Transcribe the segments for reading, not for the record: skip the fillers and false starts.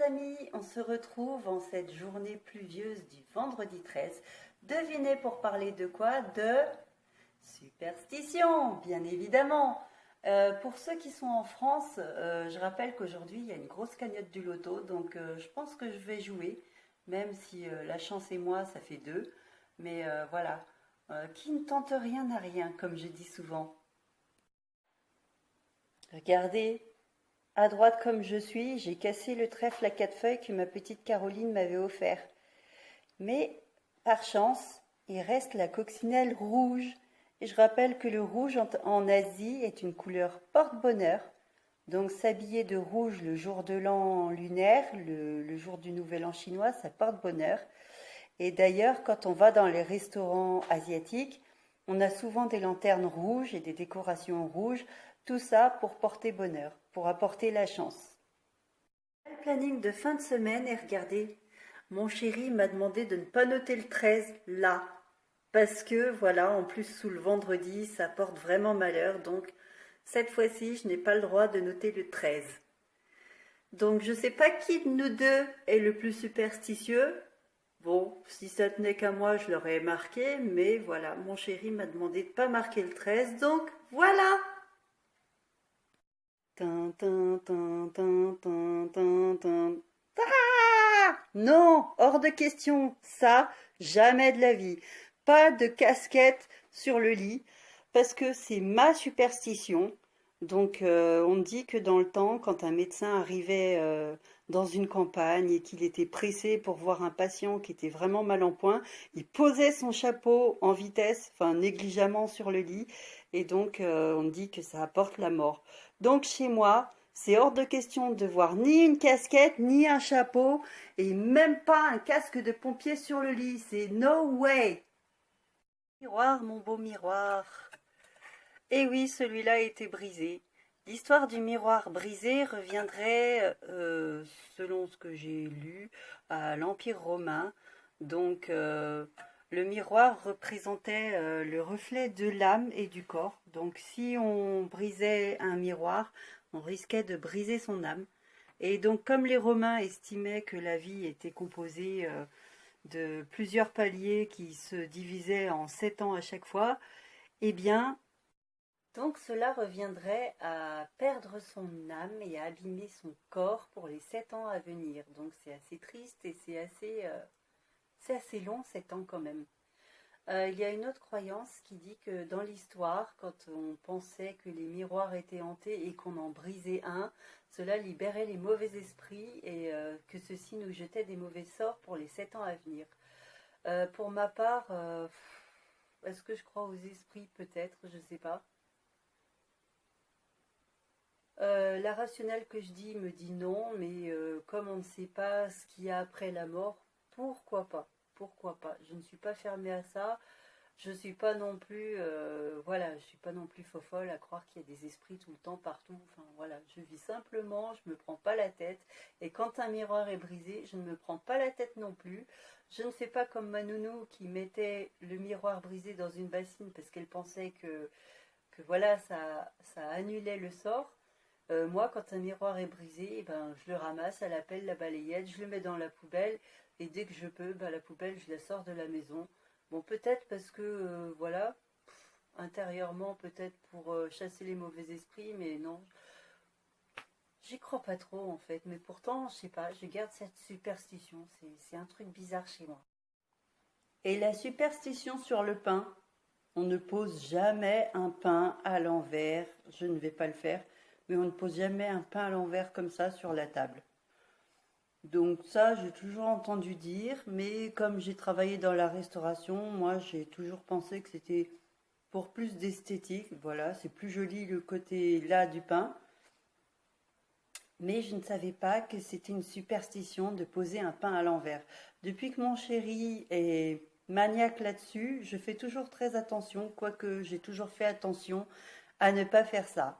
amis, on se retrouve en cette journée pluvieuse du vendredi 13. Devinez pour parler de quoi? De superstition, bien évidemment. Pour ceux qui sont en France, je rappelle qu'aujourd'hui il y a une grosse cagnotte du loto, donc je pense que je vais jouer, même si la chance et moi ça fait deux. Mais voilà, qui ne tente rien n'a rien, comme je dis souvent. Regardez, à droite comme je suis, j'ai cassé le trèfle à quatre feuilles que ma petite Caroline m'avait offert. Mais, par chance, il reste la coccinelle rouge. Et je rappelle que le rouge en Asie est une couleur porte-bonheur. Donc s'habiller de rouge le jour de l'an lunaire, le jour du nouvel an chinois, ça porte bonheur. Et d'ailleurs, quand on va dans les restaurants asiatiques, on a souvent des lanternes rouges et des décorations rouges, tout ça pour porter bonheur, pour apporter la chance. Le planning de fin de semaine et regardez, mon chéri m'a demandé de ne pas noter le 13 là, parce que voilà, en plus sous le vendredi, ça porte vraiment malheur, donc cette fois-ci, je n'ai pas le droit de noter le 13. Donc je ne sais pas qui de nous deux est le plus superstitieux. Bon, si ça tenait qu'à moi, je l'aurais marqué, mais voilà, mon chéri m'a demandé de ne pas marquer le 13, donc voilà. Tin, tin, tin, tin, tin, tin, tin. Ah non, hors de question, ça, jamais de la vie. Pas de casquette sur le lit, parce que c'est ma superstition. Donc on dit que dans le temps, quand un médecin arrivait dans une campagne et qu'il était pressé pour voir un patient qui était vraiment mal en point, il posait son chapeau en vitesse, enfin négligemment sur le lit, et donc on dit que ça apporte la mort. Donc chez moi, c'est hors de question de voir ni une casquette, ni un chapeau, et même pas un casque de pompier sur le lit. C'est no way. Miroir, mon beau miroir. Eh oui, celui-là a été brisé. L'histoire du miroir brisé reviendrait, selon ce que j'ai lu, à l'Empire romain. Donc, le miroir représentait le reflet de l'âme et du corps. Donc, si on brisait un miroir, on risquait de briser son âme. Et donc, comme les Romains estimaient que la vie était composée de plusieurs paliers qui se divisaient en 7 ans à chaque fois, eh bien, donc cela reviendrait à perdre son âme et à abîmer son corps pour les 7 ans à venir. Donc c'est assez triste et c'est assez long, 7 ans quand même. Il y a une autre croyance qui dit que dans l'histoire, quand on pensait que les miroirs étaient hantés et qu'on en brisait un, cela libérait les mauvais esprits et que ceux-ci nous jetaient des mauvais sorts pour les 7 ans à venir. Pour ma part, est-ce que je crois aux esprits? Peut-être, je ne sais pas. La rationnelle que je dis me dit non, mais comme on ne sait pas ce qu'il y a après la mort, pourquoi pas? Pourquoi pas? Je ne suis pas fermée à ça. Je suis pas non plus, voilà, je suis pas non plus fofolle à croire qu'il y a des esprits tout le temps partout. Enfin voilà, je vis simplement, je me prends pas la tête. Et quand un miroir est brisé, je ne me prends pas la tête non plus. Je ne fais pas comme ma nounou qui mettait le miroir brisé dans une bassine parce qu'elle pensait que voilà, ça annulait le sort. Moi, quand un miroir est brisé, eh ben, je le ramasse à la pelle, la balayette, je le mets dans la poubelle, et dès que je peux, ben, la poubelle, je la sors de la maison. Bon, peut-être parce que, voilà, intérieurement, peut-être pour chasser les mauvais esprits, mais non, j'y crois pas trop en fait. Mais pourtant, je sais pas, je garde cette superstition, c'est un truc bizarre chez moi. Et la superstition sur le pain, on ne pose jamais un pain à l'envers, je ne vais pas le faire, mais on ne pose jamais un pain à l'envers comme ça sur la table. Donc ça, j'ai toujours entendu dire, mais comme j'ai travaillé dans la restauration, moi j'ai toujours pensé que c'était pour plus d'esthétique. Voilà, c'est plus joli le côté là du pain. Mais je ne savais pas que c'était une superstition de poser un pain à l'envers. Depuis que mon chéri est maniaque là-dessus, je fais toujours très attention, quoique j'ai toujours fait attention à ne pas faire ça.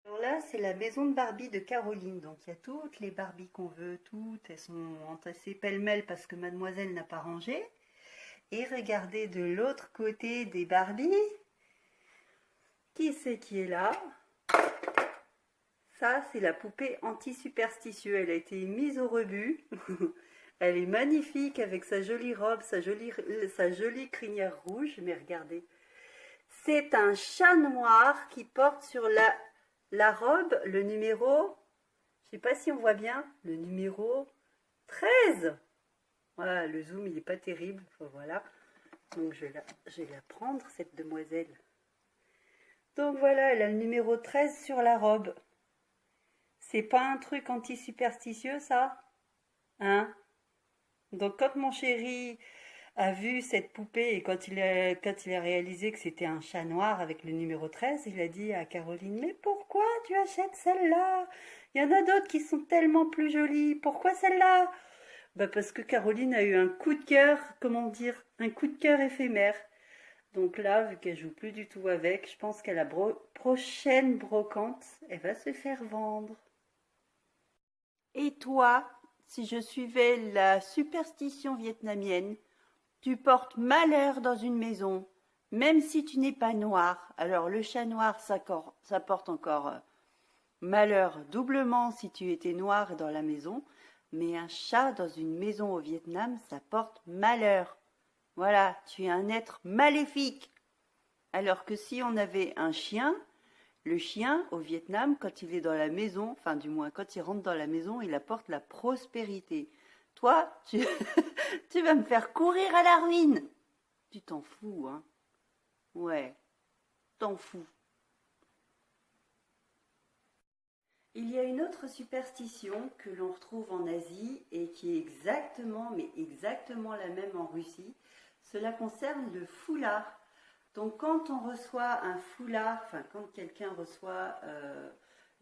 Alors là, c'est la maison de Barbie de Caroline. Donc il y a toutes les Barbies qu'on veut, toutes. Elles sont entassées pêle-mêle parce que mademoiselle n'a pas rangé. Et regardez de l'autre côté des Barbies. Qui c'est qui est là? Ça, c'est la poupée anti-superstitieux. Elle a été mise au rebut. Elle est magnifique avec sa jolie robe, sa jolie crinière rouge. Mais regardez, c'est un chat noir qui porte sur la robe le numéro, je sais pas si on voit bien, le numéro 13. Voilà, le zoom il n'est pas terrible. Enfin, voilà. Donc je vais la prendre, cette demoiselle. Donc voilà, elle a le numéro 13 sur la robe. C'est pas un truc anti-superstitieux, ça? Hein? Donc quand mon chéri a vu cette poupée et quand il a réalisé que c'était un chat noir avec le numéro 13, il a dit à Caroline, mais pourquoi tu achètes celle-là? Il y en a d'autres qui sont tellement plus jolies. Pourquoi celle-là? Bah parce que Caroline a eu un coup de cœur, comment dire, un coup de cœur éphémère. Donc là, vu qu'elle joue plus du tout avec, je pense qu'à la prochaine brocante, elle va se faire vendre. Et toi, si je suivais la superstition vietnamienne, tu portes malheur dans une maison, même si tu n'es pas noir. Alors le chat noir, ça porte encore malheur doublement si tu étais noir dans la maison, mais un chat dans une maison au Vietnam, ça porte malheur. Voilà, tu es un être maléfique. Alors que si on avait un chien, le chien au Vietnam, quand il est dans la maison, enfin du moins quand il rentre dans la maison, il apporte la prospérité. Toi, tu vas me faire courir à la ruine. Tu t'en fous, hein? Ouais, t'en fous. Il y a une autre superstition que l'on retrouve en Asie et qui est exactement, mais exactement la même en Russie. Cela concerne le foulard. Donc quand on reçoit un foulard, enfin quand quelqu'un reçoit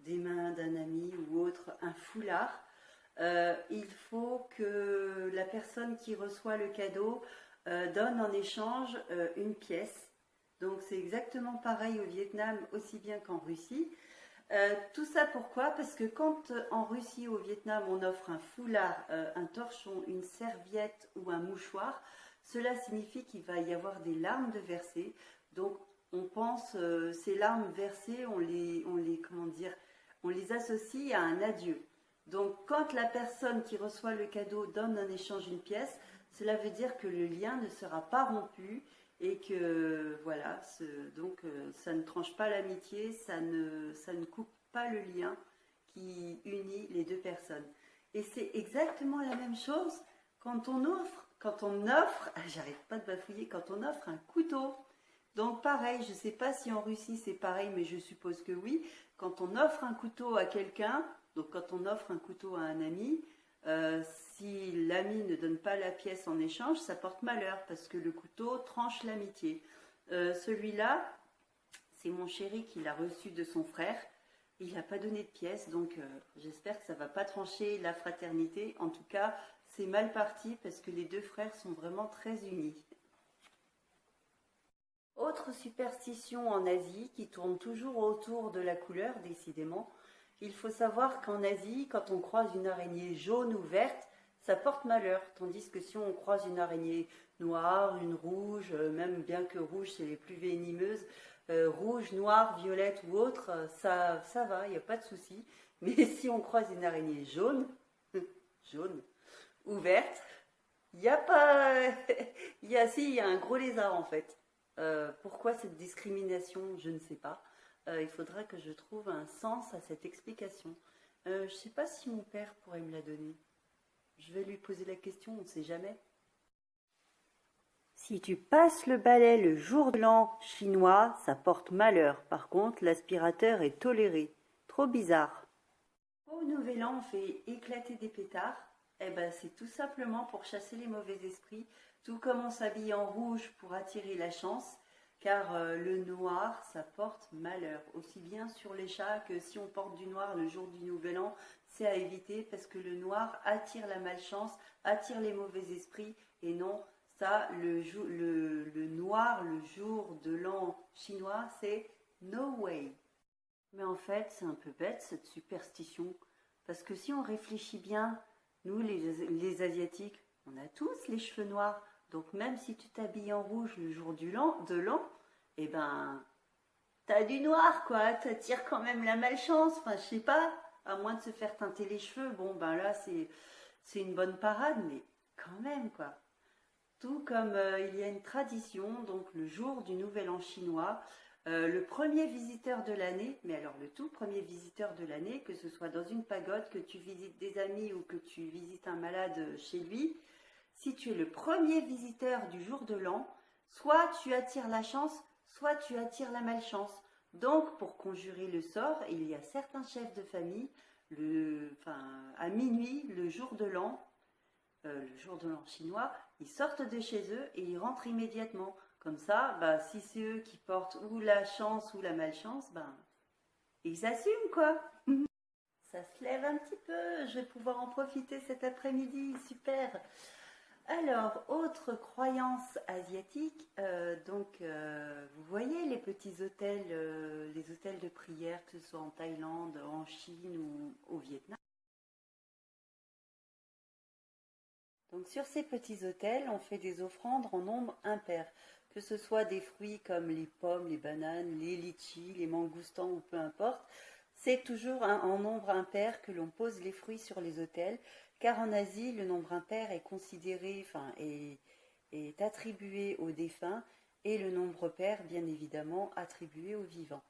des mains d'un ami ou autre un foulard, il faut que la personne qui reçoit le cadeau donne en échange une pièce. Donc c'est exactement pareil au Vietnam aussi bien qu'en Russie. Tout ça pourquoi? Parce que quand en Russie ou au Vietnam on offre un foulard, un torchon, une serviette ou un mouchoir, cela signifie qu'il va y avoir des larmes de versées. Donc on pense ces larmes versées, on les associe à un adieu. Donc quand la personne qui reçoit le cadeau donne en échange une pièce, cela veut dire que le lien ne sera pas rompu et que voilà, donc ça ne tranche pas l'amitié, ça ne coupe pas le lien qui unit les deux personnes. Et c'est exactement la même chose quand on offre, j'arrête pas de bafouiller, quand on offre un couteau. Donc pareil, je ne sais pas si en Russie c'est pareil, mais je suppose que oui. Quand on offre un couteau à quelqu'un, donc quand on offre un couteau à un ami, si l'ami ne donne pas la pièce en échange, ça porte malheur parce que le couteau tranche l'amitié. Celui-là, c'est mon chéri qui l'a reçu de son frère. Il n'a pas donné de pièce, donc j'espère que ça ne va pas trancher la fraternité. En tout cas, c'est mal parti parce que les deux frères sont vraiment très unis. Autre superstition en Asie qui tourne toujours autour de la couleur, décidément. Il faut savoir qu'en Asie, quand on croise une araignée jaune ou verte, ça porte malheur. Tandis que si on croise une araignée noire, une rouge, même bien que rouge c'est les plus venimeuses, rouge, noire, violette ou autre, ça va, il n'y a pas de souci. Mais si on croise une araignée jaune, jaune ou verte, il n'y a pas... il y a un gros lézard en fait. Pourquoi cette discrimination? Je ne sais pas. Il faudra que je trouve un sens à cette explication. Je ne sais pas si mon père pourrait me la donner. Je vais lui poser la question, on ne sait jamais. Si tu passes le balai le jour de l'an chinois, ça porte malheur. Par contre, l'aspirateur est toléré. Trop bizarre. Au Nouvel An, on fait éclater des pétards. Eh ben, c'est tout simplement pour chasser les mauvais esprits. Tout comme on s'habille en rouge pour attirer la chance. Car le noir, ça porte malheur. Aussi bien sur les chats que si on porte du noir le jour du Nouvel An, c'est à éviter parce que le noir attire la malchance, attire les mauvais esprits. Et non, ça, le noir, le jour de l'an chinois, c'est no way. Mais en fait, c'est un peu bête cette superstition. Parce que si on réfléchit bien, nous les Asiatiques, on a tous les cheveux noirs. Donc même si tu t'habilles en rouge le jour de l'an, eh ben, t'as du noir, quoi. T'attires quand même la malchance. Enfin, je sais pas. À moins de se faire teinter les cheveux. Bon, ben là, c'est une bonne parade, mais quand même, quoi. Tout comme il y a une tradition, donc le jour du Nouvel An chinois, le premier visiteur de l'année, mais alors le tout premier visiteur de l'année, que ce soit dans une pagode, que tu visites des amis ou que tu visites un malade chez lui, si tu es le premier visiteur du jour de l'an, soit tu attires la chance, soit tu attires la malchance. Donc, pour conjurer le sort, il y a certains chefs de famille, à minuit, le jour de l'an chinois, ils sortent de chez eux et ils rentrent immédiatement. Comme ça, bah, si c'est eux qui portent ou la chance ou la malchance, ben, ils assument quoi. Ça se lève un petit peu, je vais pouvoir en profiter cet après-midi, super. Alors, autre croyance asiatique, vous voyez les petits hôtels, les hôtels de prière, que ce soit en Thaïlande, en Chine ou au Vietnam. Donc sur ces petits autels, on fait des offrandes en nombre impair, que ce soit des fruits comme les pommes, les bananes, les litchis, les mangoustans ou peu importe. C'est toujours en nombre impair que l'on pose les fruits sur les autels, car en Asie, le nombre impair est considéré, est attribué aux défunts et le nombre pair, bien évidemment, attribué aux vivants.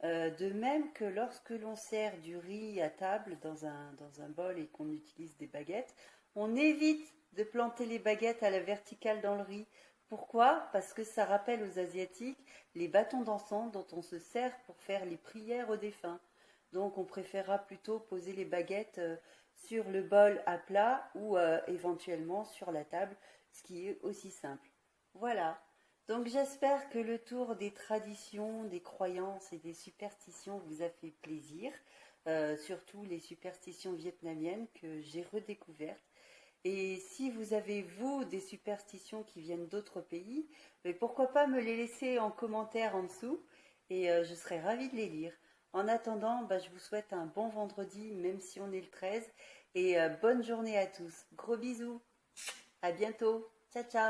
De même que lorsque l'on sert du riz à table dans un bol et qu'on utilise des baguettes, on évite de planter les baguettes à la verticale dans le riz. Pourquoi? Parce que ça rappelle aux Asiatiques les bâtons d'encens dont on se sert pour faire les prières aux défunts. Donc on préférera plutôt poser les baguettes sur le bol à plat ou éventuellement sur la table, ce qui est aussi simple. Voilà. Donc j'espère que le tour des traditions, des croyances et des superstitions vous a fait plaisir, surtout les superstitions vietnamiennes que j'ai redécouvertes. Et si vous avez, vous, des superstitions qui viennent d'autres pays, mais pourquoi pas me les laisser en commentaire en dessous et je serai ravie de les lire. En attendant, je vous souhaite un bon vendredi, même si on est le 13, et bonne journée à tous. Gros bisous, à bientôt, ciao ciao.